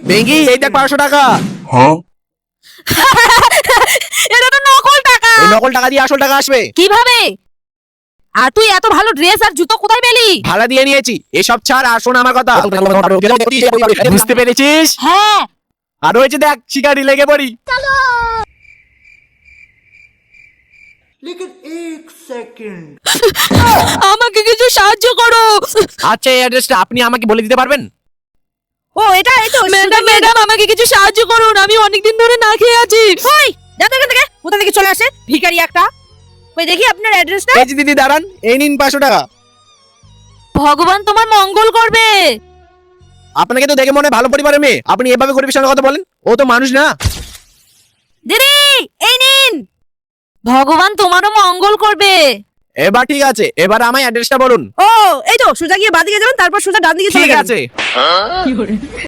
বেঙ্গি এই দেখ 500 টাকা। এটা তো নকল টাকা। এই নকল টাকা দিয়ে আসল টাকা আসবে কিভাবে? আর তুই এত ভালো ড্রেস আর জুতো কোথায় পেলি? ভাড়া দিয়ে নিয়েছি। এসব ছাড় আর শোন আমার কথা। বুঝতে পেরেছিস? হ্যাঁ। আর হয়েছে দেখ শিকারি লেগে পড়ি। আমাকে কিছু সাহায্য করো। আচ্ছা এই অ্যাড্রেসটা আপনি আমাকে বলে দিতে পারবেন? ও এটা এই তো ম্যাডাম আমাকে কিছু সাহায্য করুন, আমি অনেকদিন ধরে না খেয়ে আছি। ওই যাও এখান থেকে, কোথা থেকে চলে আসে ভিখারি একটা। ওই দেখি আপনার অ্যাড্রেসটা। এই যে দিদি দাঁড়ান, এই নিন 500 টাকা। ভগবান তোমার মঙ্গল করবে। আপনাকে তো দেখে মনে হয় ভালো পরিবারের মেয়ে, আপনি এভাবে গরিবের সঙ্গে কথা বলেন? ও তো মানুষ না। দিদি এই নিন, ভগবান তোমারও মঙ্গল করবে। এবার ঠিক আছে, এবার আমায় অ্যাড্রেসটা বলুন। ও এই তো সোজা গিয়ে বাঁদিকে যাবেন, তারপর সোজা ডান দিকে চলে ঠিক যাবেন। আছে।